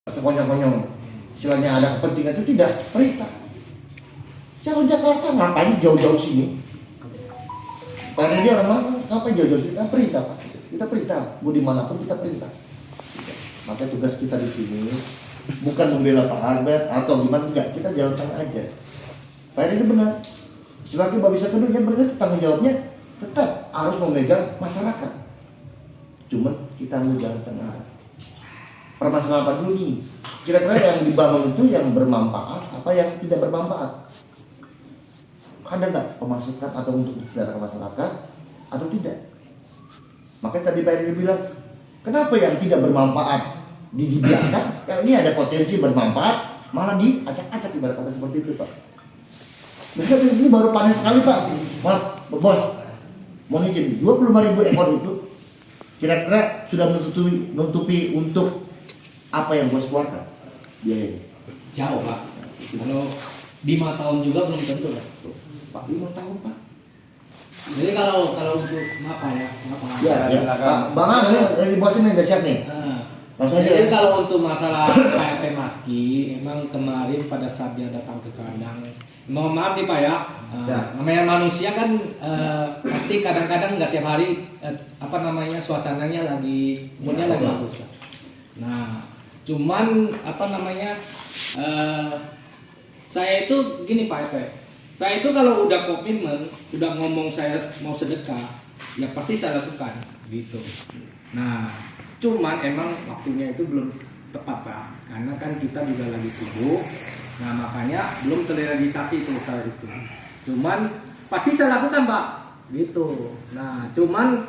sekonyong-konyong istilahnya ada kepentingan itu tidak perintah. Saya Jakarta ngapain jauh-jauh sini? Karena dia orang mana? Ngapain jauh-jauh sini? Kita perintah Pak. Kita perintah. Mau dimanapun kita perintah. Maka tugas kita di sini bukan membela Pak Albert atau gimana, enggak. Kita jalankan aja. Pak ini benar. Sebagai Babinsa Kedung yang berarti tanggung jawabnya tetap harus memegang masyarakat. Cuman kita harus jalankan aja. Permasalahan apa dulu nih? Kira-kira yang dibangun itu yang bermanfaat apa yang tidak bermanfaat? Ada nggak pemasukan atau untuk ke masyarakat atau tidak? Makanya tadi Pak Edi bilang, kenapa yang tidak bermanfaat dibiarkan? Yang ini ada potensi bermanfaat, malah diacak-acak ibarat kata seperti itu Pak. Mereka di sini baru panen sekali Pak. Maaf, bos, mau izin 25.000 ekor itu kira-kira sudah menutupi untuk apa yang bos keluarkan? Biayanya jauh Pak. Kalau 5 tahun juga belum tentu Pak. 5 tahun Pak. Jadi kalau untuk apa ya? Ya. Pak, Bang Ang, ini bos ini udah siap nih. Langsung aja. Jadi kalau untuk masalah PRT Maski, emang kemarin pada saat dia datang ke kandang, mohon maaf nih Pak ya, namanya manusia kan pasti kadang-kadang nggak tiap hari suasananya lagi moodnya lagi bagus Pak. Nah, cuman saya itu gini Pak RT, saya itu kalau udah komitmen, udah ngomong saya mau sedekah, ya pasti saya lakukan gitu. Nah, cuman emang waktunya itu belum tepat Pak, karena kan kita juga lagi sibuk. Nah makanya belum terrealisasi itu usaha itu. Cuman pasti saya lakukan Pak, gitu. Nah cuman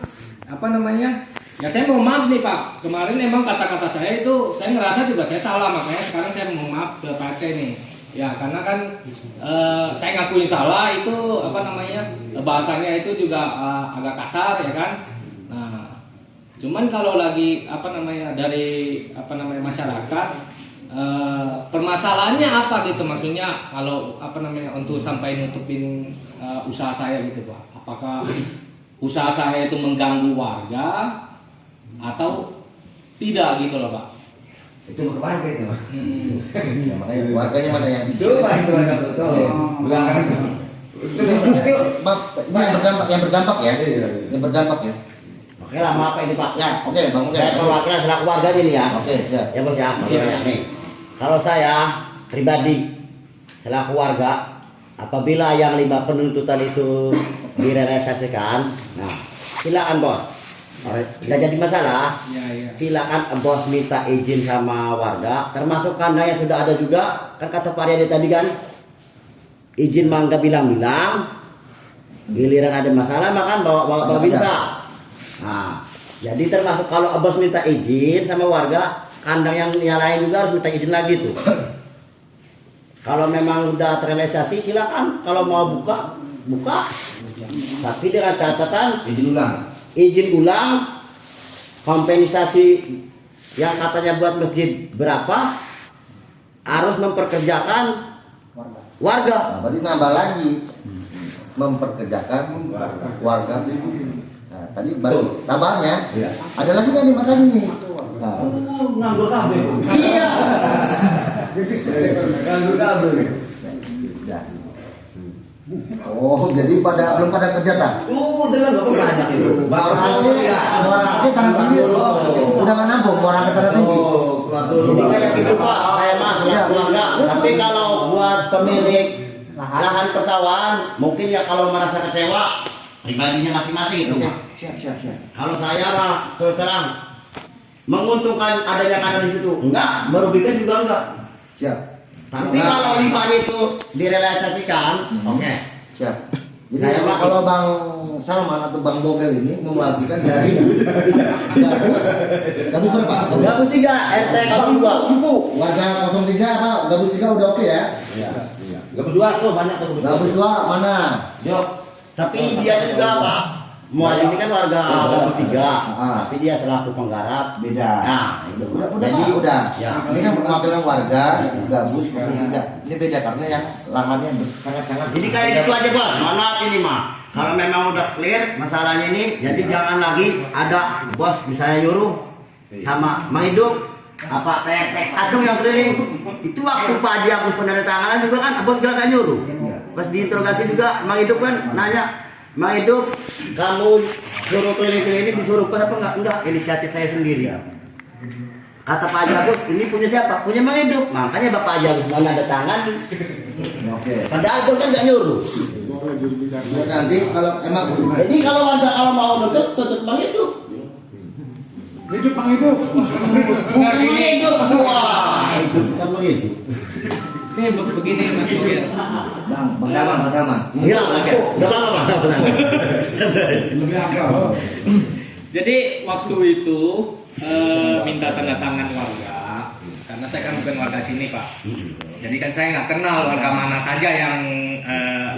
ya saya mau maaf nih Pak. Kemarin emang kata-kata saya itu saya ngerasa juga saya salah, makanya sekarang saya mau maaf ke Pak RT nih. Ya karena kan saya ngakuin salah itu bahasanya itu juga agak kasar ya kan. Nah cuman kalau lagi dari masyarakat permasalahannya apa gitu, maksudnya kalau untuk sampai nutupin usaha saya gitu Pak, apakah usaha saya itu mengganggu warga atau tidak gitu loh Pak? Itu warga itu Pak. Ya, makanya warganya mana yang itu paling berangkat itu belakang yang berdampak ya. Yang berdampak ya. Oke lah, maaf ini Pak. Ya, oke Bang. Saya perwakilan selaku warga ini ya. Oke, ya. Ya bos ya. Maksudnya nih, kalau saya pribadi selaku warga, apabila yang 5 penuntutan itu direalisasikan, nah silakan bos. Tidak jadi masalah. Ya. Silakan bos minta izin sama warga, termasuk kandang yang sudah ada juga. Kan kata Pak Riadi tadi kan, izin mangga bilang-bilang, giliran ada masalah makan bawa Babinsa. Nah, jadi termasuk kalau bos minta izin sama warga, kandang yang lain juga harus minta izin lagi tuh. Kalau memang udah terrealisasi silakan, kalau mau buka. Tapi dengan catatan izin ulang, kompensasi yang katanya buat masjid berapa harus memperkerjakan warga. Nah, berarti nambah lagi memperkerjakan warga. Nah, tadi baru tambahnya. Iya. Ada lagi kan nih makanya nih. Nah, nganggur kabel. iya. Nganggur kabel nih. Ya. Oh, jadi belum pada kerja tak? Udah lah, nggak banyak itu. Orang tanah tinggi. Udah nggak nabung orang ke tanah tinggi. Jadi kayak gitu Pak, saya mas keluarga. Tapi kalau buat pemilik lahan persawahan, mungkin ya kalau merasa kecewa pribadinya masing-masing itu Pak. Siap. Kalau saya mah terus terang menguntungkan adanya kandang di situ, enggak, merugikan juga enggak. Siap. Tapi kalau 5 itu direalisasikan, oke. Siap. Jadi kalau Bang Salman atau Bang Bogel ini membagikan dari gabus berapa? Gabus 3 RT 02. Warga 03 apa? Gabus 3 udah oke ya? Iya. Gabus 2 tuh banyak tuh. Gabus 2 mana? Tapi dia juga Pak. Mual ini kan warga gabus 3, tapi dia selaku penggarap Beda. Nah, udah. Ya. Ini kan perwakilan warga gabus 03. Ini beda karena yang lahannya sangat-sangat. Jadi kayak gitu aja bos. Mana ini mah. Kalau memang udah clear masalahnya ini, jadi jangan lagi ada bos misalnya nyuruh sama Mang Hidup apa PRT Acung yang keliling itu waktu Pak Haji Agus penandatanganan juga kan bos gak nyuruh. Pas diinterogasi juga Mang Hidup kan nanya, Mang Hidup kamu suruh keliling-keliling disuruh kenapa enggak inisiatif saya sendiri. Kata Pak Haji Agus, ini punya siapa? Punya Mang Hidup. Makanya Bapak Haji Agus menandatangani. Oke. Padahal bos kan gak nyuruh. Nanti kalau emang Jadi kalau Anda kalau mau nuntut tuntut Mang Hidup. Hidup Mang Hidup. Enggak Mang gini. Hidup. Wah, itu kan Mang Hidup. Ini begini Mas Boyan. Bang Salman. Iya, oke. Enggak apa-apa. Lebih akal. Jadi waktu itu minta tanda tangan warga karena saya kan bukan warga sini Pak. Jadi kan saya nggak kenal warga mana saja yang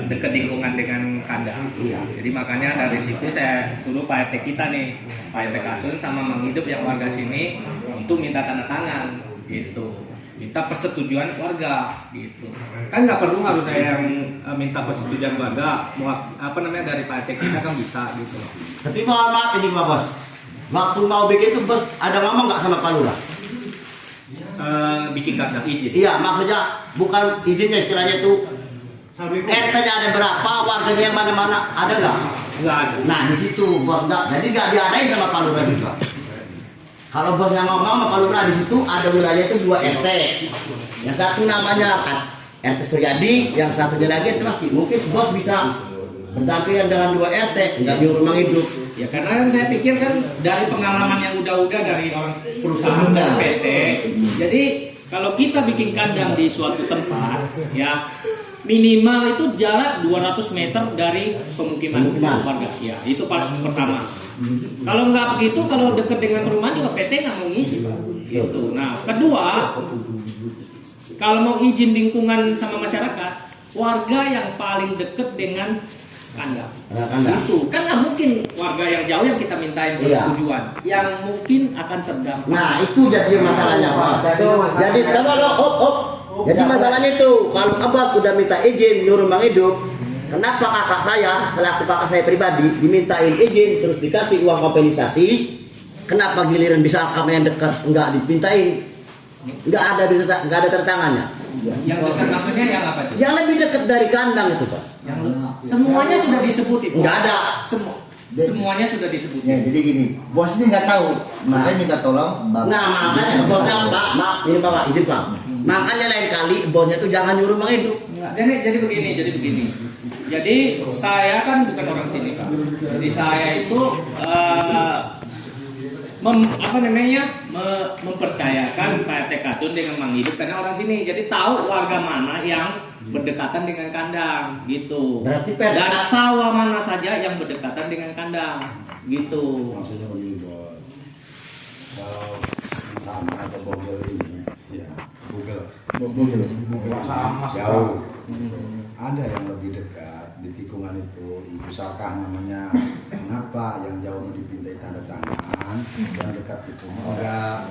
dekat lingkungan dengan kandang. Jadi makanya dari situ saya suruh Pak RT kita nih, Pak RT Kasun sama Mang Hidup yang warga sini untuk minta tanda tangan gitu. Minta persetujuan warga gitu. Kan nggak perlu harus saya yang minta persetujuan warga. Mau apa namanya dari Pak RT kita kan bisa gitu. Tapi mohon maaf ini Pak Bos. Waktu mau bikin itu bos ada ngomong nggak sama Pak Lurah? Bikin kandang izin. Iya, maksudnya bukan izinnya istilahnya itu RT-nya ada berapa, warganya yang mana-mana, ada nggak? Nggak ada. Nah di situ bos nggak, jadi nggak diadain sama Pak Lurah juga. Kalau bos yang ngomong sama Pak Lurah di situ ada wilayah itu 2 RT. Yang satu namanya RT Suryadi, yang satunya lagi itu pasti mungkin bos bisa berdampingan dengan 2 RT, nggak nyuruh Mang Hidup. Ya karena kan saya pikir kan dari pengalaman yang udah-udah dari orang perusahaan dan PT. Jadi kalau kita bikin kandang di suatu tempat ya minimal itu jarak 200 meter dari pemukiman warga. Ya, itu pertama. Kalau nggak begitu, kalau dekat dengan perumahan juga PT nggak mau ngisi, Pak. Gitu. Nah, kedua, kalau mau izin lingkungan sama masyarakat, warga yang paling dekat dengan kandang. Itu kan nggak mungkin warga yang jauh yang kita mintain persetujuan, yang mungkin akan terdampak. Nah itu jadi masalahnya Pak. Jadi jadi masalahnya itu kalau Abbas sudah minta izin nyuruh Mang Hidup, kenapa kakak saya selaku kakak saya pribadi dimintain izin terus dikasih uang kompensasi, kenapa giliran bisa kami yang dekat nggak dipintain, nggak ada tertangannya? Yang dekat maksudnya yang apa itu? Yang lebih dekat dari kandang itu Pak. Yang semuanya sudah disebut itu. Nggak ada. Semuanya sudah disebut. Ya, jadi gini, bos ini nggak tahu, makanya minta tolong. Bang. Nah makanya bosnya Pak, maaf ini Pak izin Pak. Makanya lain kali bosnya itu jangan nyuruh Mang Hidup. Enggak, jadi begini. Jadi saya kan bukan orang sini Pak. Jadi saya itu mempercayakan Pak RT Kacun dengan Mang Hidup karena orang sini. Jadi tahu warga mana yang berdekatan dengan kandang gitu. Berarti dan sawah mana saja yang berdekatan dengan kandang gitu. Maksudnya begini bos, kalau sama atau bogel ini, ya bogel sama jauh. Ada yang lebih dekat di tikungan itu, misalkan namanya mengapa yang jauh mau dipintai tanda tangan, yang dekat itu enggak,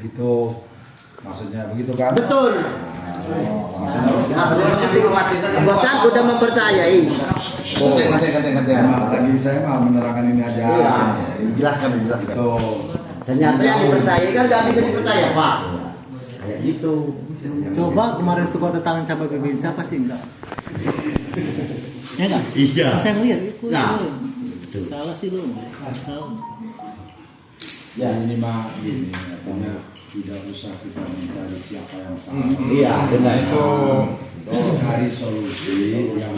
itu maksudnya begitu kan? Betul. Maksudnya bos kan udah mempercayai. Lagi saya mah menerangkan ini aja. Iya. Jelaskan. Betul. Ternyata yang dipercayai kan nggak bisa dipercaya Pak. Kayak gitu. Coba kemarin tuh ada tangan sama Bebinsa pasti enggak. Ya enggak? Iya. Saya ngeliat, Nah. salah sih lu. Salah. Ya ini mah ini katanya tidak usah kita mencari siapa yang salah. Iya, benar itu. Cari solusi yang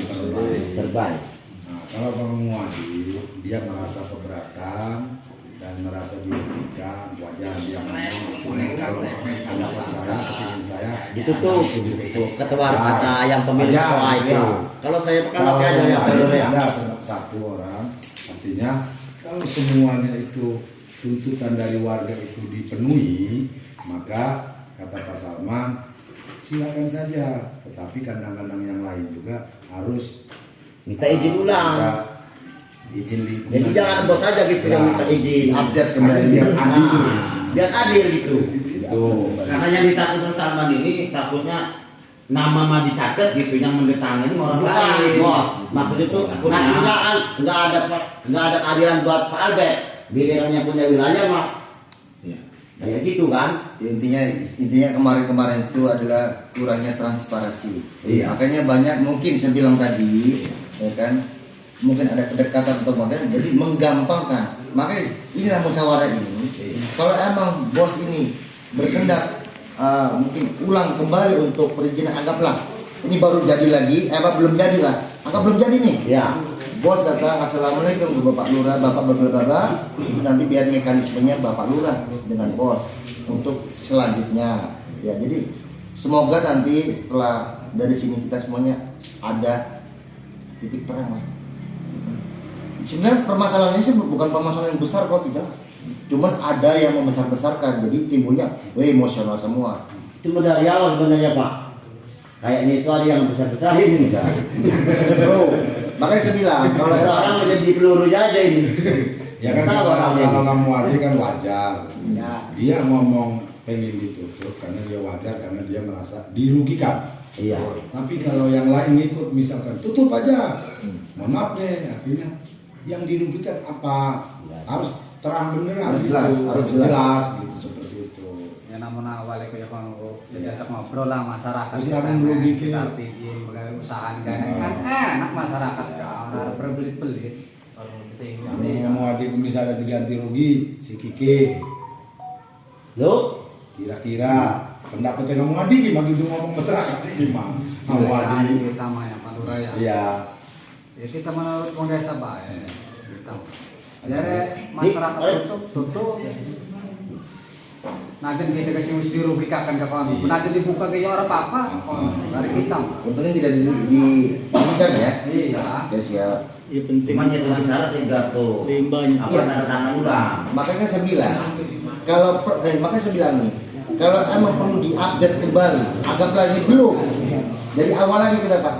terbaik. Nah, kalau Bang Muadi dia merasa keberatan dan merasa dirugikan, wajar dia ngomong. Kalau pendapat saya, kepingin saya ditutup gitu. Ketua kata yang pemilik wajar, sawah itu. iya. Kalau saya pekan oke aja ya. Ada satu orang, artinya kalau semuanya itu tuntutan dari warga itu dipenuhi, maka kata Pak Salman silakan saja, tetapi kandang-kandang yang lain juga harus Minta izin ulang. izin lingkungan. Jadi jangan bos aja gitu yang minta izin. Update kembali. biar adil. Biar adil gitu. Itu. Karena yang ditakutkan Salman ini takutnya nama mah dicatat gitu, yang mendatangin orang lain. Bos, maksud itu nggak ada keadilan buat Pak Albert. Gilirannya punya wilayah mah. Ya. Kayak gitu kan? Intinya kemarin itu adalah kurangnya transparansi. Iya. Makanya banyak mungkin saya bilang tadi, ya kan, mungkin ada kedekatan atau bagian, jadi menggampangkan. Makanya inilah musyawarah ini. Kalau emang bos ini berkendak mungkin ulang kembali untuk perizinan, anggaplah ini baru jadi lagi, belum jadi lah, anggap belum jadi nih. Ya. Bos datang, assalamualaikum ke Bapak Lurah, Bapak berlurah, itu nanti biar mekanismenya Bapak Lurah dengan bos untuk selanjutnya. Ya, jadi semoga nanti setelah dari sini kita semuanya ada titik terang lah. Sebenarnya permasalahan ini sih bukan permasalahan yang besar kok, tidak. Cuman ada yang membesar-besarkan, jadi timbulnya emosional semua. Itu dari awal sebenarnya Pak. Kayaknya itu ada yang besar-besarin ini kan. Bro, makanya saya bilang Kalau orang menjadi pelurunya aja ini. Ya kan Tahu orangnya. kalau kamu ada kan wajar. Ya. Dia ngomong pengen ditutup karena dia wajar, karena dia merasa dirugikan. Iya. Tapi kalau yang lain ikut misalkan tutup aja, mohon maaf deh, artinya yang dirugikan apa? Harus terang beneran, Harus jelas, gitu. harus jelas gitu, seperti itu. Ya namun awalnya kayak diajak ngobrol lah masyarakat. Terus yang merugikan. Kita izin bagaimana usaha kan enak masyarakat orang berbelit-belit. Kamu adik misalnya diganti rugi si Kiki, Lu? kira-kira pendapatnya kamu adik gimana gitu ngomong masyarakat ini mah? Kamu adik. Kita mah yang Pak Lurah ya. Iya. Ya kita menurut Bung Desa baik. Kita. Jadi masyarakat tutup. Nanti kita kasih mesti dirugikan ke kami. Nanti dibuka ke orang apa? Dari kita. Yang penting tidak dirugikan ya. Iya. Guys ya. Iya penting. Cuman ya dengan syarat tiga tuh. Limbahnya. Apa Iya. tanda tangan ulang. Makanya saya bilang, makanya saya bilang nih, kalau emang perlu diupdate kembali, anggap lagi belum. Dari awal lagi kenapa?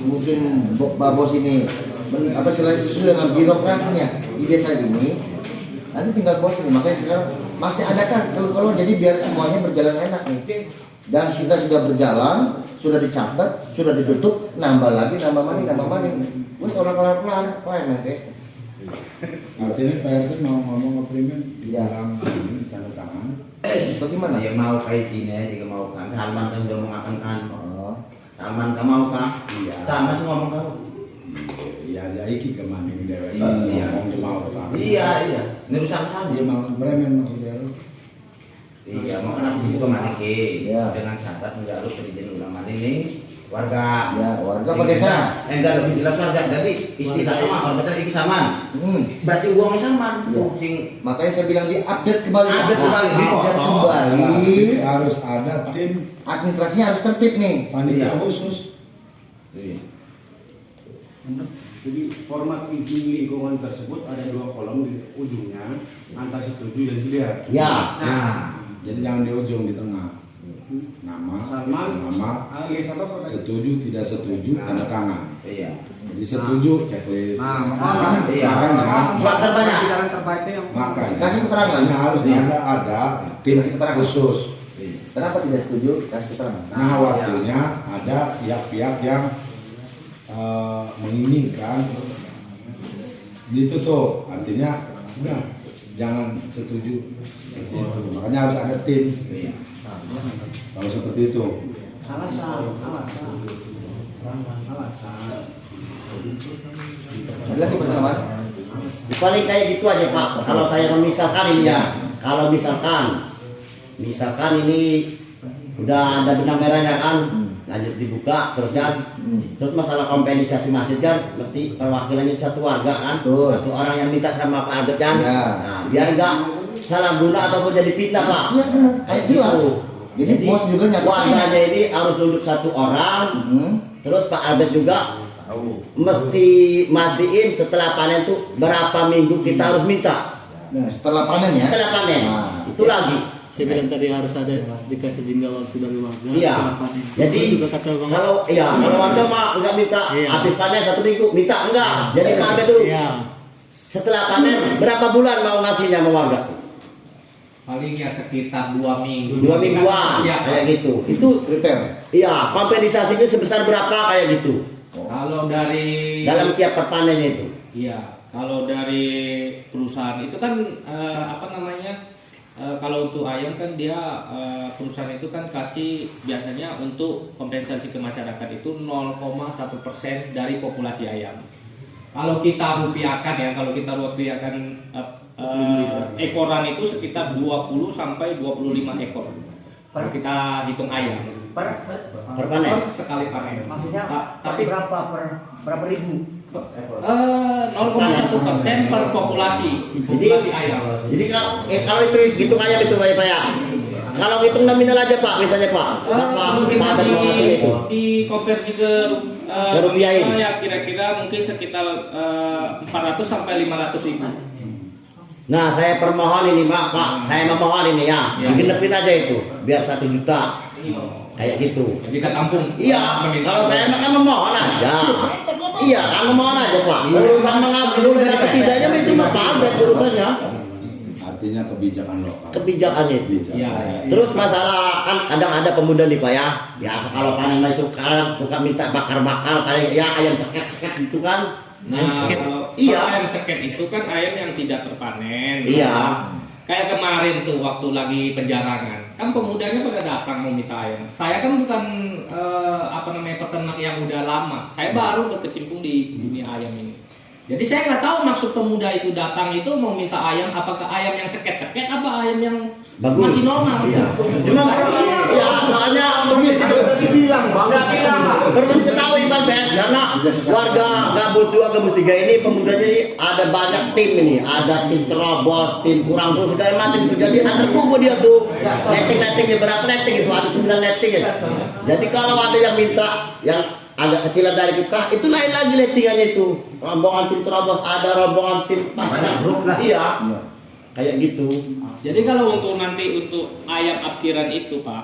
Mungkin Pak Bos ini sesuai dengan birokrasinya di desa ini, nanti tinggal bos ini. Makanya sekarang masih ada kan kalau jadi biar semuanya berjalan enak nih. Dan kita sudah berjalan, sudah dicatat, sudah ditutup, nambah lagi, nambah mani. Terus orang kelar-kelar, apa emang kayak? Artinya Pak RT mau ngomong agreement di Iya. dalam ini tanda tangan. Atau gimana? Ya mau kayak gini juga mau kan. Salman kan udah mengakan kan. Oh. Salman kamu mau kan? Iya. Sama sih ngomong kamu. Iya, ya iki kemana ini dewe. Iya. Ngomong dia mau kan. Iya. Ini urusan sama. Dia mau bremen maksudnya. Iya, mau kan aku juga mana ke? Iya. Dengan syarat menjalur perizinan ulangan ini warga. Ya, warga apa desa? Enggak lebih jelas warga. Jadi istilahnya mah orangnya iki saman. Berarti uangnya saman. Iya. Sing Makanya saya bilang di-update kembali. Update kembali, Update dipotong. kembali. Harus ada tim Administrasinya harus tertib nih. panitia Iya. khusus. Iya. Jadi format izin lingkungan tersebut ada 2 kolom di ujungnya antara setuju dan tidak. Ya. Nah, Jadi jangan di ujung, di tengah. Nama, Salman, nama, alias apa? setuju, tidak setuju, tanda tangan. iya. Jadi setuju, checklist. Nah, Makanya, iya. makanya, Surat terbanyak. Jalan terbaiknya yang makanya, Kasih keterangan. makanya harus ada tim Kasih keterangan. khusus. Kenapa tidak setuju? Kasih keterangan. Nah, waktunya ada pihak-pihak yang menginginkan ditutup. Artinya, udah jangan setuju. Seperti itu. Makanya harus ada tim. Iya. Kalau seperti itu. Alasan. Ada lagi pertanyaan? Paling kayak gitu aja Pak. Kalau saya memisalkan ini ya. Kalau misalkan ini udah ada benang merahnya kan, lanjut dibuka terus kan. Terus masalah kompensasi masjid kan, mesti perwakilannya satu warga kan, Betul. satu orang yang minta sama Pak Albert kan. Ya. Nah, biar enggak salah guna ataupun jadi fitnah Pak. Iya benar. Kayak jelas. Gitu. Jadi bos juga nyatakan. warganya ini harus duduk satu orang. Terus Pak Albert juga mesti mastiin setelah panen tuh berapa minggu kita harus minta. Nah, setelah panen ya. Setelah panen. Nah, Itu lagi. Saya bilang tadi harus ada dikasih jingga waktu dari warga. Iya. setelah panen. Jadi Itu juga kata Bang. kalau warga mah enggak minta Iya. habis panen 1 minggu, minta enggak. Jadi Pak Albert tuh Iya. setelah panen berapa bulan mau ngasihnya sama warga? Paling ya sekitar 2 minggu. 2 mingguan Iya. kayak gitu. Itu prepare. iya, kompensasinya sebesar berapa kayak gitu. Kalau dari Dalam tiap perpanennya itu. Iya, kalau dari perusahaan itu kan apa namanya kalau untuk ayam kan dia perusahaan itu kan kasih biasanya untuk kompensasi ke masyarakat itu 0,1% dari populasi ayam. Kalau kita rupiahkan ekoran itu sekitar 20 sampai 25 ekor. Kalau kita hitung ayam Per panen. per sekali panen. Maksudnya Tapi berapa ribu? 0,1% per populasi ayam. Jadi kalau itu hitung ayam itu Pak ya. Kalau hitung nominal aja Pak, misalnya Pak. Berapa Mungkin ada penghasilan itu? dikonversi ke rupiahin. ya kira-kira mungkin sekitar 400 sampai 500 ribu. Nah, saya permohon ini Pak, saya memohon ini ya, digenepin aja itu, biar 1 juta, kayak gitu. Jadi kita tampung. Iya, kalau saya makan memohon aja. Iya, kan memohon aja Pak. Urusan mengambil dari ketidaknya itu mah Pak, urusannya. Artinya kebijakan lokal. Kebijakan itu. Iya. Terus masalah kan kadang ada pemuda nih Pak ya. Ya kalau panen itu kadang suka minta bakar-bakar, paling ya ayam seket-seket gitu kan. Nah, kalau Iya. ayam seket itu kan ayam yang tidak terpanen. Iya. Kayak kemarin tuh waktu lagi penjarangan, kan pemudanya pada datang mau minta ayam. Saya kan bukan peternak yang udah lama. Saya baru berkecimpung di dunia ayam ini. Jadi saya nggak tahu maksud pemuda itu datang itu mau minta ayam, apakah ayam yang seket-seket apa ayam yang Bagus. masih normal. Iya. Cuma ya soalnya perlu diketahui Bang Bet, karena warga Gabus 2, Gabus 3 ini pemudanya ini ada banyak tim ini, ada tim terobos, tim kurang terus segala macam itu. Jadi antar kubu dia tuh netting berapa netting itu ada 9 netting ya. Jadi kalau ada yang minta yang agak kecilan dari kita, itu lain lagi nettingannya itu. Rombongan tim terobos, ada rombongan tim Banyak grup lah. Iya. Kayak gitu. Jadi kalau untuk ayam apkiran itu Pak,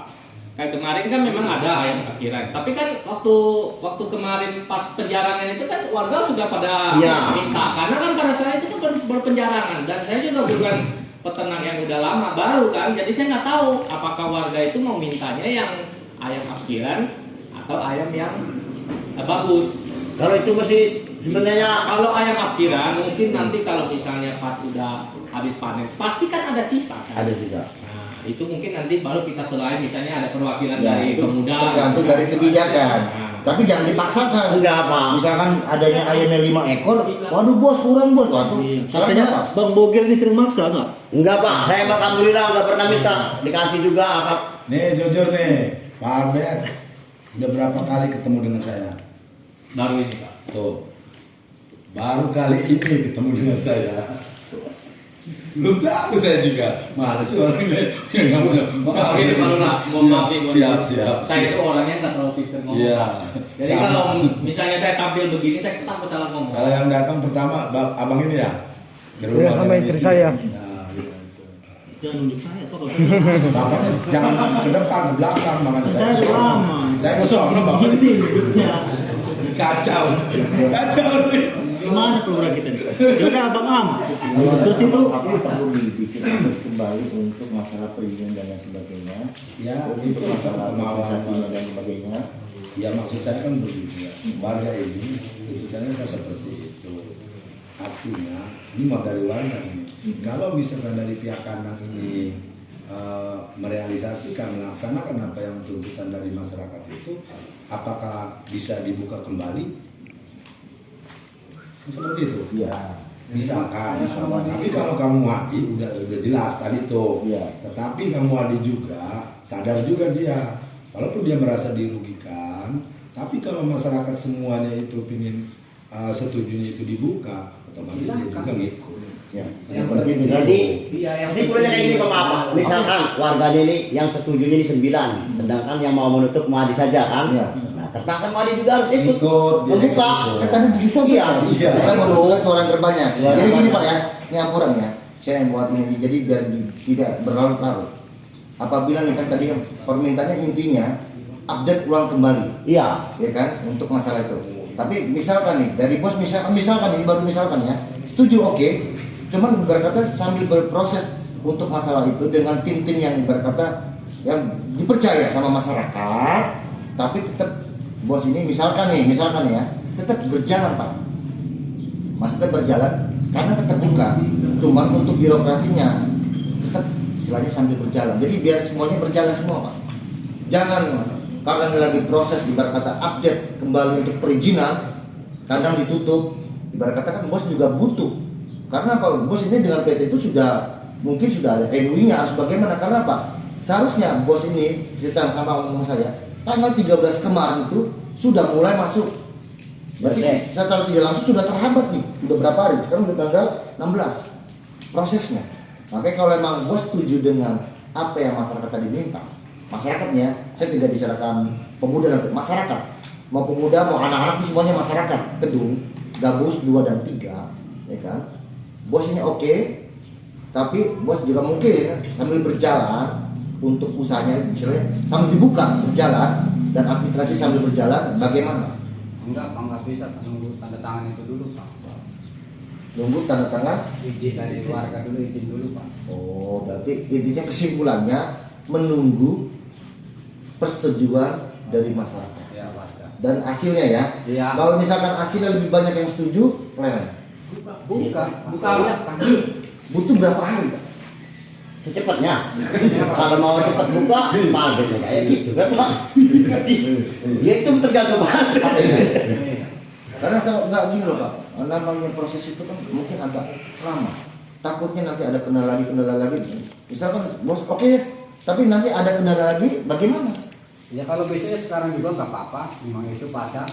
kayak kemarin kan memang ada ayam apkiran. Tapi kan waktu kemarin pas penjarangan itu kan warga sudah pada Iya. minta. Karena kan pada saya itu kan berpenjarangan dan saya juga bukan peternak yang udah lama, baru kan. Jadi saya nggak tahu apakah warga itu mau mintanya yang ayam apkiran atau ayam yang bagus. Kalau itu masih sebenarnya Kalau ayam apkiran mungkin nanti kalau misalnya pas udah habis panen pasti kan ada sisa kan? ada sisa. Nah, itu mungkin nanti baru kita selain misalnya ada perwakilan Ya, dari itu pemuda. tergantung dari kebijakan. Nah. Tapi jangan dipaksakan. Enggak apa. Misalkan adanya ayamnya 5 ekor, waduh bos kurang bos, waduh. Katanya Bang Bogel ini sering maksa nggak? Enggak Pak, saya alhamdulillah enggak pernah minta, dikasih juga Pak. Nih jujur nih, Pak Albert udah berapa kali ketemu dengan saya? Baru ini Pak. Tuh, baru kali ini ketemu dengan saya. Belum tahu saya juga. Mana sih orang ini yang nggak mau Kalau ini baru lah, mohon maaf nih, mohon Siap, maaf. siap. Saya itu orangnya nggak terlalu pintar ngomong. Iya. Jadi Sama. kalau misalnya saya tampil begini, saya takut salah ngomong. Kalau yang datang pertama, abang ini ya? Di rumah Iya, sama dengan istri saya. Nah, gitu. Jangan nunjuk saya toh. Bapaknya jangan ke depan, ke belakang, makanya Saya kesana. lama. Saya ke sono, bapak Ini duduknya. kacau, kacau nih. Gimana program kita nih? Yaudah Bang Am. Terus itu Tapi perlu dibikin kembali untuk masalah perizinan dan lain sebagainya. Ya, Untuk itu masalah kemauan. organisasinya dan sebagainya. Ya maksud saya kan begitu ya. Warga ini tuntutannya kan seperti itu. Artinya ini mau dari warga ini. Kalau misalkan dari pihak kandang ini merealisasikan, melaksanakan apa yang tuntutan dari masyarakat itu, apakah bisa dibuka kembali? Seperti itu. Iya. Misalkan, tapi kalau kamu Wadi udah jelas tadi tuh. Iya. Tetapi kamu Wadi juga sadar juga dia, walaupun dia merasa dirugikan, tapi kalau masyarakat semuanya itu ingin setujunya itu dibuka, otomatis dia juga ngikut. Ya. Seperti itu. Jadi Iya, yang kesimpulannya kayak gini Pak. Misalkan warganya ini yang setujunya ini 9, sedangkan yang mau menutup Muadi saja kan. Iya. Nah, terpaksa Muadi juga harus ikut Ikut, dia membuka. ikut. Kan tadi disampaikan. Iya. Kita membutuhkan seorang terbanyak. Iya. Jadi gini Pak ya, ini ampuran ya. Saya yang buat ini jadi biar tidak berlarut-larut. Apabila nih kan tadi permintaannya intinya update ulang kembali, Iya. ya kan, untuk masalah itu. Tapi misalkan nih dari bos misalkan ini baru misalkan ya, setuju oke. Cuman berkata sambil berproses untuk masalah itu dengan tim-tim yang berkata yang dipercaya sama masyarakat, tapi tetap bos ini misalkan ya tetap berjalan Pak, maksudnya berjalan karena tetap buka, cuman untuk birokrasinya tetap istilahnya sambil berjalan. Jadi biar semuanya berjalan semua Pak. Jangan karena ini lagi proses ibarat kata update kembali untuk perizinan, kadang ditutup. Ibarat kata kan bos juga butuh. Karena apa? Bos ini dengan PT itu mungkin sudah ada MUI-nya harus bagaimana? Karena apa? Seharusnya bos ini cerita sama ngomong saya tanggal 13 kemarin itu sudah mulai masuk. Berarti secara tidak langsung sudah terhambat nih. Udah berapa hari? Sekarang udah tanggal 16 prosesnya. Makanya kalau memang bos setuju dengan apa yang masyarakat tadi minta, masyarakatnya, saya tidak bicarakan pemuda dan masyarakat, mau pemuda mau anak-anak itu semuanya masyarakat Kedung, Gabus 2 dan 3, ya kan? Bos ini oke, tapi bos juga mungkin sambil berjalan untuk usahanya, misalnya sambil dibuka berjalan dan administrasi sambil berjalan, bagaimana? Enggak, Pak, nggak bisa nunggu tanda tangan itu dulu, Pak. Nunggu tanda tangan Izin dari keluarga dulu, izin dulu, Pak. Oh, berarti intinya kesimpulannya menunggu persetujuan dari masyarakat. Ya, warga. Dan hasilnya ya. Iya. Kalau misalkan hasilnya lebih banyak yang setuju, Clement. Buka kan. Butuh berapa hari, Pak? Secepatnya. Kalau mau cepat buka, paling kayak gitu kan Pak. Ya itu tergantung Pak. Karena saya nggak gini loh Pak, namanya proses itu kan mungkin agak lama. Takutnya nanti ada kendala lagi. Misalkan bos oke, tapi nanti ada kendala lagi, bagaimana? Ya kalau biasanya sekarang juga nggak apa-apa, memang itu pada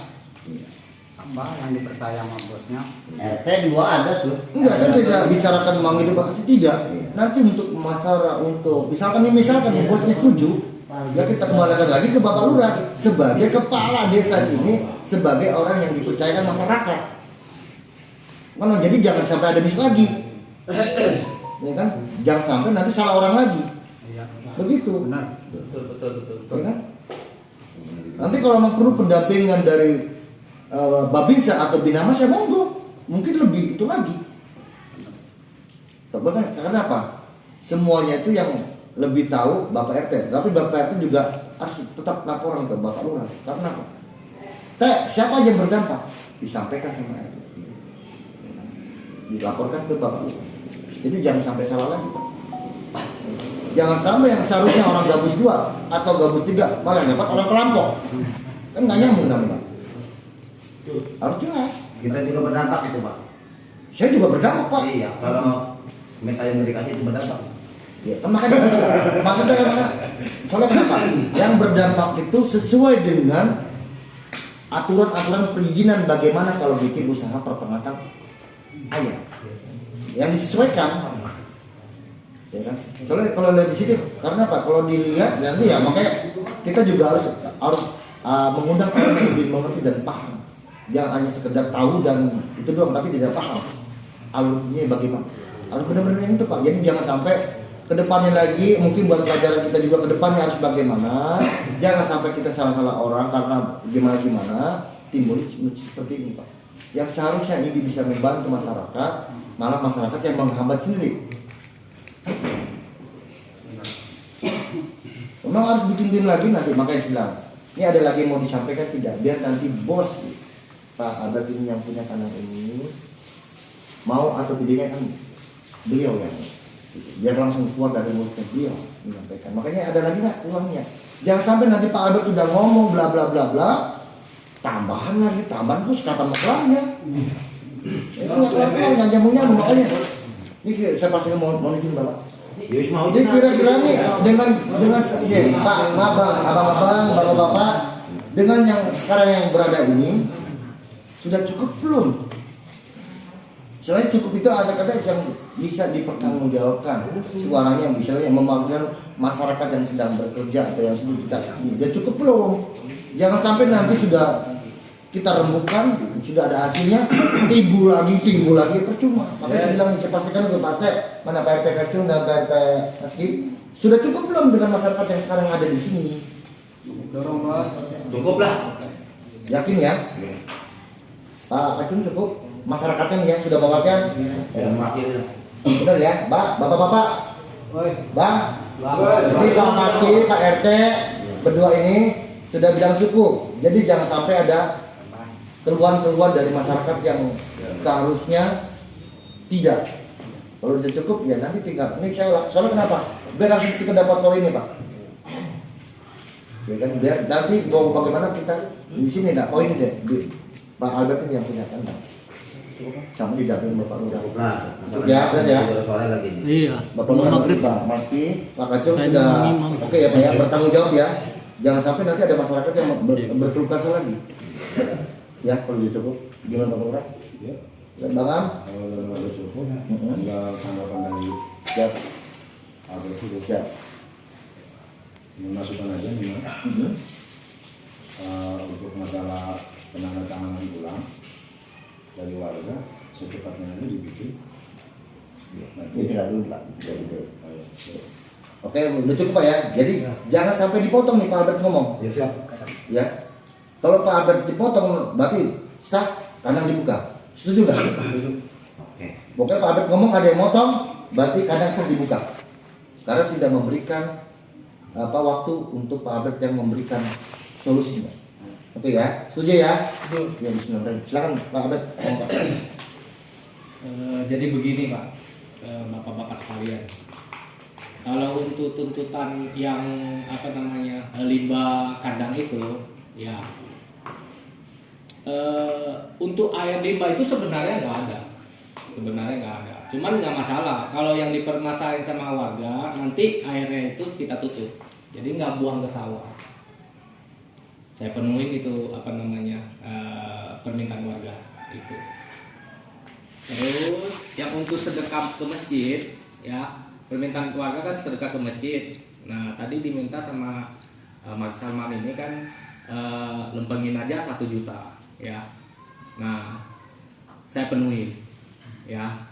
apa yang dipercaya sama bosnya. RT 2 ada tuh. Enggak, saya tidak bicarakan memang itu Pak, tidak. Nanti untuk masalah misalkan bosnya setuju, ya kita kembalikan lagi ke Bapak Lurah sebagai kepala desa ini, sebagai orang yang dipercayakan masyarakat. Kan jadi jangan sampai ada miss lagi. Ya kan? Jangan sampai nanti salah orang lagi. Iya. Begitu. Benar. Betul. Ya kan? Nanti kalau memang perlu pendampingan dari Babinsa atau Binamas ya monggo. Mungkin lebih itu lagi. Bahkan karena apa? Semuanya itu yang lebih tahu Bapak RT, tapi Bapak RT juga harus tetap laporan ke Bapak Lurah. Karena apa? Siapa aja yang berdampak disampaikan sama RT, dilaporkan ke Bapak Lurah. Jadi jangan sampai salah lagi Pak. Jangan sampai yang seharusnya orang Gabus 2 atau Gabus 3 malah dapat orang kelompok. Kan nggak nyambung namanya. Harus jelas. Kita juga berdampak itu Pak. Saya juga berdampak Pak. Iya, kalau minta yang dikasih itu berdampak. Ya, kan makanya maksudnya karena soalnya kenapa? Yang berdampak itu sesuai dengan aturan-aturan perizinan bagaimana kalau bikin usaha peternakan ayam. Yang disesuaikan. Ya kan? Soalnya kalau lihat di sini karena apa? Kalau dilihat nanti ya makanya kita juga harus mengundang orang yang lebih mengerti dan paham. Jangan hanya sekedar tahu dan itu doang tapi tidak paham alurnya bagaimana. Harus benar-benar yang itu Pak. Jadi jangan sampai kedepannya lagi mungkin buat pelajaran kita juga kedepannya harus bagaimana. Jangan sampai kita salah-salah orang karena gimana timbul seperti ini Pak. Yang seharusnya ini bisa membantu masyarakat, malah masyarakat yang menghambat sendiri. Memang harus bikin tim lagi nanti makanya bilang ini ada lagi yang mau disampaikan tidak biar nanti bos Pak ada tim yang punya kandang ini mau atau tidaknya kan beliau yang biar langsung keluar dari mulutnya beliau menyampaikan. Makanya ada lagi nggak uangnya? Jangan sampai nanti Pak Albert sudah ngomong bla bla bla bla, tambahan terus kapan mau kelarnya? Itu nggak kelar nggak nyambung makanya. Ini saya pasti mau izin Bapak. Yus mau Jadi kira-kira nih dengan Pak, abang-abang, bapak-bapak dengan yang sekarang yang berada ini sudah cukup belum? Soalnya cukup itu ada kata yang bisa dipertanggungjawabkan suaranya yang misalnya memakai masyarakat yang sedang bekerja atau yang sedang tidak, dia cukup belum? Jangan sampai nanti sudah kita rembukan, sudah ada hasilnya, timbul lagi percuma. Makanya saya bilang pastikan ke Pak T, mana Pak RT Kacung dan Pak RT Meski sudah cukup belum dengan masyarakat yang sekarang ada di sini? Dorong bos. Cukup lah. Yakin ya? Pak Kacung cukup? Masyarakatnya nih ya sudah mewakilkan? Sudah mewakili. Benar ya, Bapak-bapak, Bang, ini Pak Masih, Pak RT berdua ini sudah bilang cukup. Jadi jangan sampai ada keluhan-keluhan dari masyarakat yang seharusnya tidak. Kalau sudah cukup ya nanti tinggal. Ini saya soalnya kenapa? biar nanti kita dapat poinnya Pak. Ya kan, biar nanti mau bagaimana kita di sini enggak poin deh. Pak Albert ini yang punya kandang. Sama di dapur Bapak Lurah. Ya, benar ya. Suara lagi. Iya. Bapak Lurah maghrib. Pak Maki, Pak Kacung Saya sudah memang. oke ya Pak ya, bertanggung jawab ya. Jangan sampai nanti ada masyarakat yang berkeluh kesah lagi. Ya, perlu cukup. Gimana Pak Lurah? Ya. Dan Bang Am? Kalau dalam ada telepon, tinggal tanggapan dari Siap. Albert itu. Siap. Memasukkan aja nih, untuk masalah penandatanganan ulang dari warga secepatnya aja dibikin. Ini dulu Pak. Oke, udah cukup Pak ya. Jadi jangan sampai dipotong nih Pak Albert ngomong. Ya siap. Ya. Kalau Pak Albert dipotong berarti sah kandang dibuka. Setuju nggak? Oke. Pokoknya Pak Albert ngomong ada yang motong, berarti kandang sah dibuka. Karena tidak memberikan waktu untuk Pak Albert yang memberikan solusinya. Oke ya, setuju ya? Betul. Ya bismillah. Silakan Pak Albert. Jadi begini Pak, bapak-bapak sekalian. Kalau untuk tuntutan yang limbah kandang itu, ya untuk air limbah itu sebenarnya nggak ada. Cuman nggak masalah. Kalau yang dipermasalahin sama warga, nanti airnya itu kita tutup. Jadi nggak buang ke sawah. Saya penuhin itu permintaan warga itu. Terus yang untuk sedekah ke masjid, ya permintaan keluarga kan sedekah ke masjid. Nah tadi diminta sama Mas Salman ini kan lempengin aja 1 juta, ya. Nah saya penuhin, ya.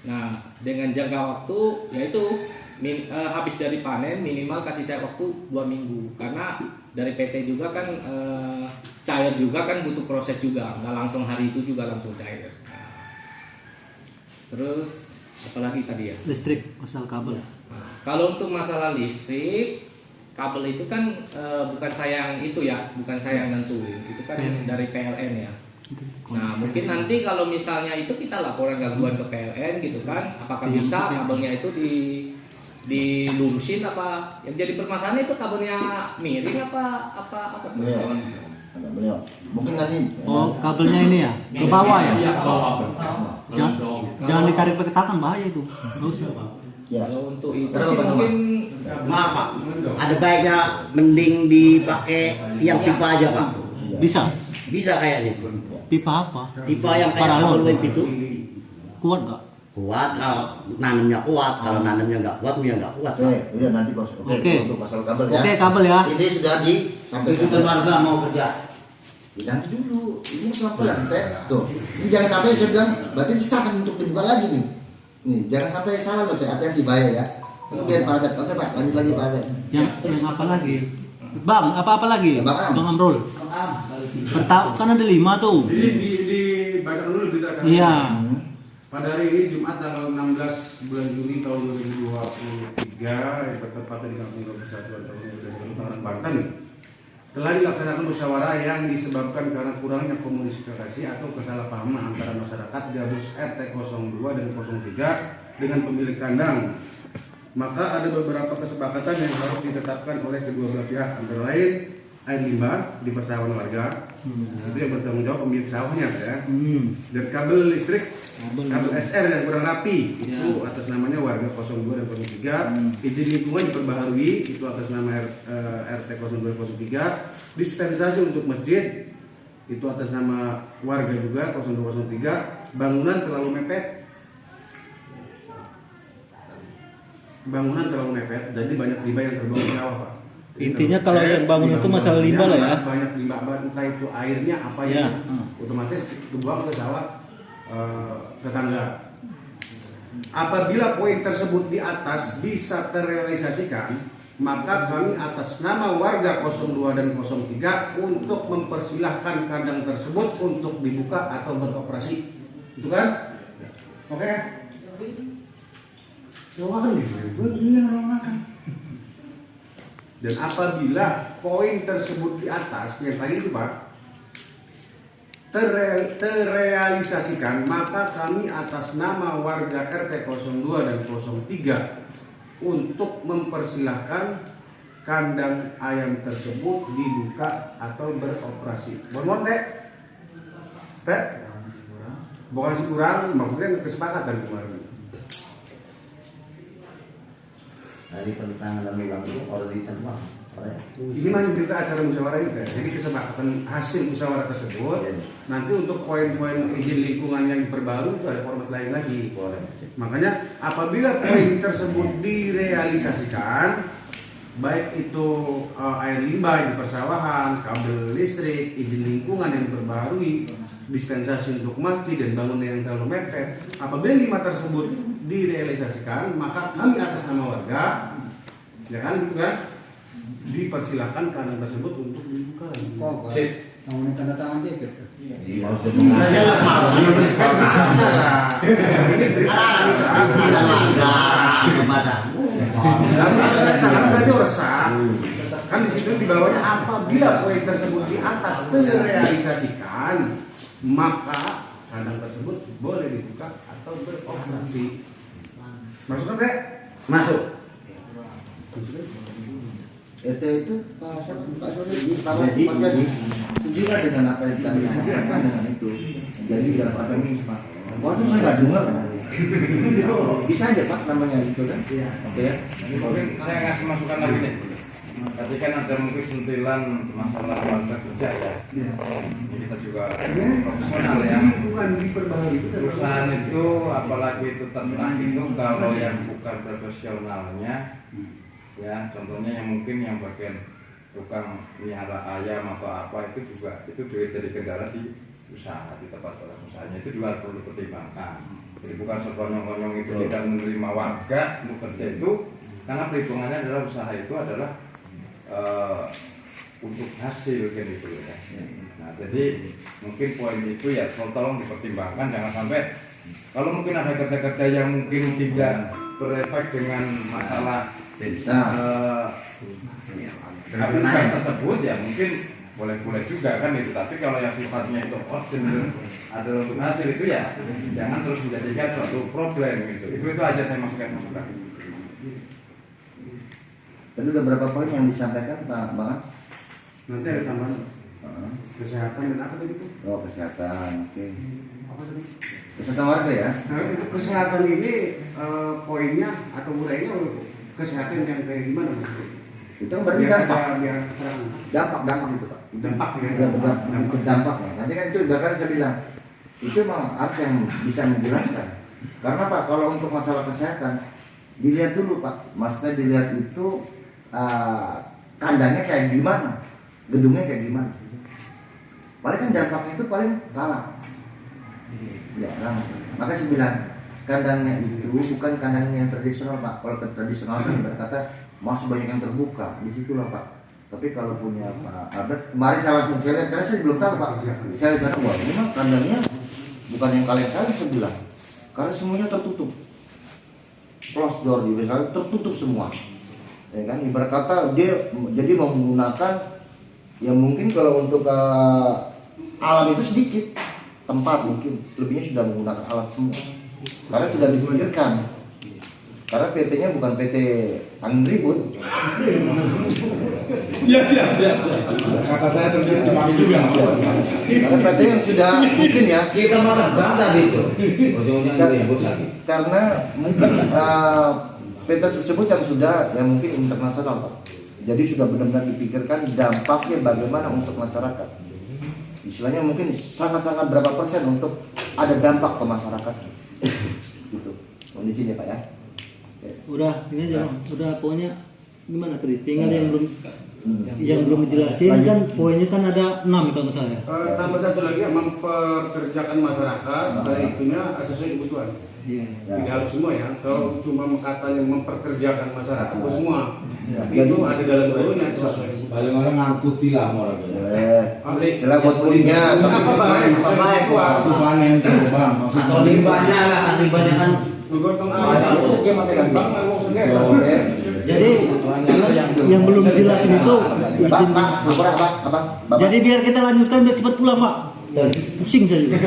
Nah dengan jangka waktu yaitu habis dari panen minimal kasih saya waktu 2 minggu karena dari PT juga kan cair juga kan butuh proses juga, nggak langsung hari itu juga langsung cair. Nah, terus apalagi tadi ya, Listrik, masalah kabel. nah, kalau untuk masalah listrik kabel itu kan bukan saya yang nentuin, itu kan dari PLN ya. Nah mungkin nanti kalau misalnya itu kita laporan gangguan ke PLN gitu kan, apakah bisa kabelnya itu dilurusin apa? Yang jadi permasalahan itu kabelnya miring apa Beliau. Mungkin nanti. Oh, kabelnya ini ya, ke bawah ya? Iya, ke bawah. Jangan ditarik pakai tangan, bahaya itu. Nggak usah. Ya. Kalau untuk itu Kenapa, sih Pak? mungkin Maaf Pak, ada baiknya mending dipakai tiang pipa aja Pak. Bisa. Bisa kayaknya. Pipa apa? Pipa yang kayak Paralon. kabel web itu Kuat nggak? kuat kalau nanamnya kuat, kalau nanamnya nggak kuat ya nggak kuat. Pak. Oke, udah nanti bos. Oke, untuk masalah kabel ya. Oke, kabel ya. Ini sudah sampai Itu kan warga mau kerja. nanti dulu. Ini pelan-pelan, Teh. Tuh. Ini jangan sampai saya bilang berarti disahkan untuk dibuka lagi nih. Nih, jangan sampai salah loh, Teh. Hati-hati bahaya ya. Kemudian Pak Adat. Oke, Pak. Lanjut lagi Pak Adat. Yang apa lagi? Bang, apa lagi? Ya, Bang Am. Bang Amrul. Kan ada 5 tuh. Jadi dibaca dulu berita acara. Iya. Pada hari ini Jumat tanggal 16 bulan Juni tahun 2023 yang bertepatan di Kampung Persatuan Tahun 2020 Tangerang Banten telah dilaksanakan musyawarah yang disebabkan karena kurangnya komunikasi atau kesalahpahaman antara masyarakat Gabus RT 02 dan 03 dengan pemilik kandang. Maka ada beberapa kesepakatan yang harus ditetapkan oleh kedua belah pihak, antara lain air limbah di persawahan warga, itu yang bertanggung jawab pemilik sawahnya ya. Dan kabel listrik, kabel SR yang kurang rapi, itu atas namanya warga 02 dan 03. Izin lingkungan diperbaharui, itu atas nama RT 02 03. Dispensasi untuk masjid, itu atas nama warga juga 02 03. Bangunan terlalu mepet, jadi banyak limbah yang terbawa ke bawah Pak. Intinya kalau yang bangun itu masalah limbah lah ya. Banyak limbah, entah itu airnya apa Ya. yang otomatis dibuang ke sawah tetangga. Apabila poin tersebut di atas bisa terrealisasikan, maka kami atas nama warga 02 dan 03 untuk mempersilahkan kandang tersebut untuk dibuka atau beroperasi. Itu kan? Oke? Ruangan iya ruangan. Dan apabila poin tersebut di atas yang tadi itu Pak terrealisasikan, maka kami atas nama warga RT 02 dan 03 untuk mempersilahkan kandang ayam tersebut dibuka atau beroperasi. Bon, Teh? Bukan sih kurang, maksudnya kesepakatan kemarin. Dari pertentangan dan bilang itu orang diterima. Ini mana berita acara musyawarah ini, jadi kesepakatan hasil musyawarah tersebut nanti untuk poin-poin izin lingkungan yang diperbarui itu ada format lain lagi. Makanya apabila poin tersebut direalisasikan, baik itu air limbah di persawahan, kabel listrik, izin lingkungan yang diperbarui, dispensasi untuk masjid dan bangunan yang terlalu mepet, apabila 5 tersebut direalisasikan, maka kami atas nama warga, ya kan, gitu kan, dipersilahkan kandang tersebut untuk dibuka. Sip. Mau tanda tangan dikit. Ini berarti resah. Kan di situ di bawahnya apabila poin tersebut di atas terrealisasikan, maka kandang tersebut boleh dibuka atau beroperasi. Masuk kan, Teh? Masuk. RT itu Pak Sodi jadi setuju dengan apa yang kami sampaikan dengan itu. Jadi jangan sampai miss Pak. Wah itu saya nggak dengar. Bisa aja Pak namanya itu kan? Oke ya. Mungkin saya ngasih masukan lagi nih. Tadi kan ada mungkin sentilan masalah warga kerja ya. Jadi kita juga profesional ya. Perusahaan itu apalagi itu ternak itu kalau yang bukan profesionalnya, ya contohnya yang mungkin yang bagian tukang melihara ayam atau apa itu juga itu duit dari kendala di usaha di tempat orang usahanya itu juga perlu dipertimbangkan. Jadi bukan sekonyong-konyong itu kita menerima warga untuk kerja itu, karena perhitungannya adalah usaha itu adalah untuk hasil kan gitu ya. Nah jadi mungkin poin itu ya tolong dipertimbangkan, jangan sampai kalau mungkin ada kerja-kerja yang mungkin tidak berefek dengan masalah aktivitas tersebut ya mungkin boleh-boleh juga kan itu, tapi kalau yang sifatnya itu cenderung adalah untuk hasil itu ya jangan terus menjadikan suatu problem gitu. Itu aja saya masukan. Tadi udah berapa poin yang disampaikan Pak Bang? Nanti ada tambahan. Kesehatan dan apa tadi itu? Oh kesehatan, oke. Apa tadi? Kesehatan warga ya? Nah, kesehatan ini poinnya atau mulainya kesehatan yang kayak gimana? Itu berarti dampak itu Pak. Dampak ya. Dampak ya. Nanti kan itu bahkan saya bilang itu memang harus yang bisa menjelaskan. Karena Pak kalau untuk masalah kesehatan dilihat dulu Pak, maksudnya dilihat itu kandangnya kayak gimana, gedungnya kayak gimana. Paling kan dampaknya itu paling lama. Ya, lama. Maka saya bilang kandangnya itu bukan kandangnya yang tradisional Pak. Kalau tradisional kan berkata masih banyak yang terbuka di situ lah Pak. Tapi kalau punya Pak Albert, kemarin saya langsung lihat karena saya belum tahu Pak. Saya di sana wah ini mah kandangnya bukan yang kalian saya bilang, karena semuanya tertutup. Close door juga tertutup semua. Ya kan ibarat kata dia jadi menggunakan yang mungkin kalau untuk alam itu sedikit tempat mungkin lebihnya sudah menggunakan alat semua. Karena sudah dipikirkan. Karena PT-nya bukan PT angin ribut. Iya siap. Kata saya terjadi cuma itu juga. Karena PT yang sudah mungkin ya. Kita malah bangga gitu. Ujungnya ribut lagi. Karena mungkin PT tersebut yang mungkin internasional Pak. Jadi sudah benar-benar dipikirkan dampaknya bagaimana untuk masyarakat. Istilahnya mungkin sangat-sangat berapa persen untuk ada dampak ke masyarakat. Gitu. Mohon izin ya Pak ya. Udah ini aja Bang. Udah pokoknya gimana tadi? Tinggal yang belum dijelasin kan poinnya kan ada 6 kalau nggak salah ya. Tambah satu lagi memperkerjakan masyarakat baiknya sesuai kebutuhan. Tidak harus semua ya. Kalau cuma katanya memperkerjakan masyarakat itu semua. Itu ada dalam turunnya. Paling orang ngangkuti lah orang. Jelas buat pulihnya. Apa baik? Waktu panen terbang. Atau limbahnya lah, limbahnya kan. Jadi yang belum dijelasin itu izin. Apa? Jadi biar kita lanjutkan biar cepat pulang Pak. Pusing saya juga.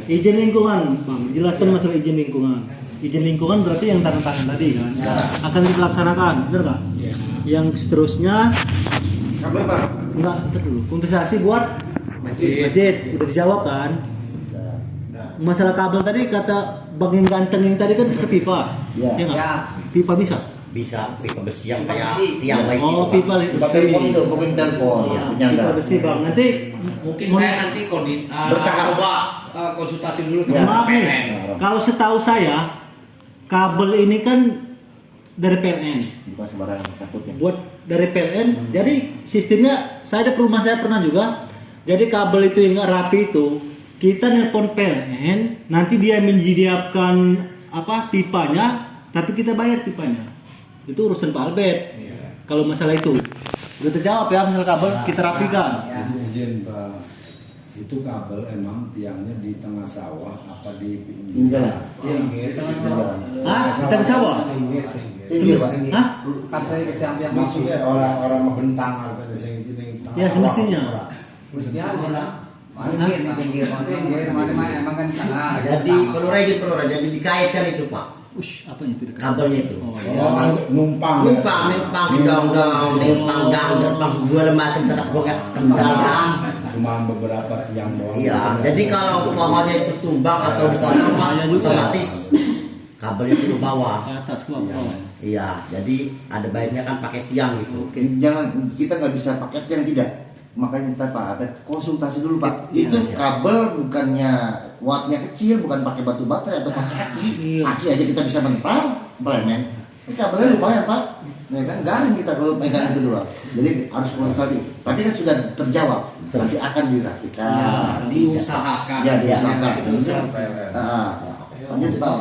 Izin lingkungan, Bang. Jelaskan masalah izin lingkungan. Izin lingkungan berarti yang tangan-tangan tadi kan akan dilaksanakan, benar nggak? Iya. Yang seterusnya Kabar Pak. enggak, ntar dulu. Kompensasi buat Masjid. masjid udah dijawab kan? Masalah kabel tadi kata Bang yang ganteng yang tadi kan ke pipa. Ya. Ya nggak? Ya. Pipa bisa. Bisa pipa besi yang Pipa kayak besi. tiang baik Oh, pipa Pak besi. telepon itu, mungkin telepon ya, penyangga. Pipa besi, Bang. Nanti Mungkin saya nanti Bertahap. coba konsultasi dulu Ya. sama maaf nih, PLN. kalau setahu saya kabel ini kan dari PLN. Bukan sembarangan takutnya. Buat dari PLN, jadi sistemnya saya ada perumahan saya pernah juga. Jadi kabel itu yang nggak rapi itu kita nelpon PLN, nanti dia menyediakan apa pipanya, tapi kita bayar pipanya. Itu urusan Pak Albert. Kalau masalah itu udah terjawab ya, masalah kabel kita rapikan. Izin Pak, itu kabel emang tiangnya di tengah sawah apa di Pinggir. Hah? Kita ke sawah? Pinggir Pak. Hah? Sampai ke tiang-tiang Maksudnya orang-orang membentang atau sing ini tengah Ya, sawah, semestinya. orang. Mestinya Pinggir. Mana emang kan sana. Jadi pelurah jadi dikaitkan itu Pak, Ush, apanya itu? kabelnya itu. Oh, Oh, kan numpang. Numpang dong, numpang segala macam tetap pokoknya kendala. Cuma beberapa tiang doang. Iya, jadi kalau pohonnya itu tumbang atau pohon otomatis kabelnya itu ke bawah. ke atas ke bawah. Iya, jadi ada baiknya kan pakai tiang gitu. Oke. Jangan, kita nggak bisa pakai yang tidak. Makanya kita Pak ada konsultasi dulu Pak. Iya, Itu siap. kabel bukannya wattnya kecil, bukan pakai batu baterai atau pakai aki. Iya. Aki aja kita bisa mental, men. Ini kabelnya lumayan Pak. Ya kan garing kita kalau pegang itu dua. Jadi harus konsultasi. Tapi kan sudah terjawab. Masih akan dirapikan. Diusahakan. Ya, diusahakan. Itu usaha PLN. Lanjut Pak.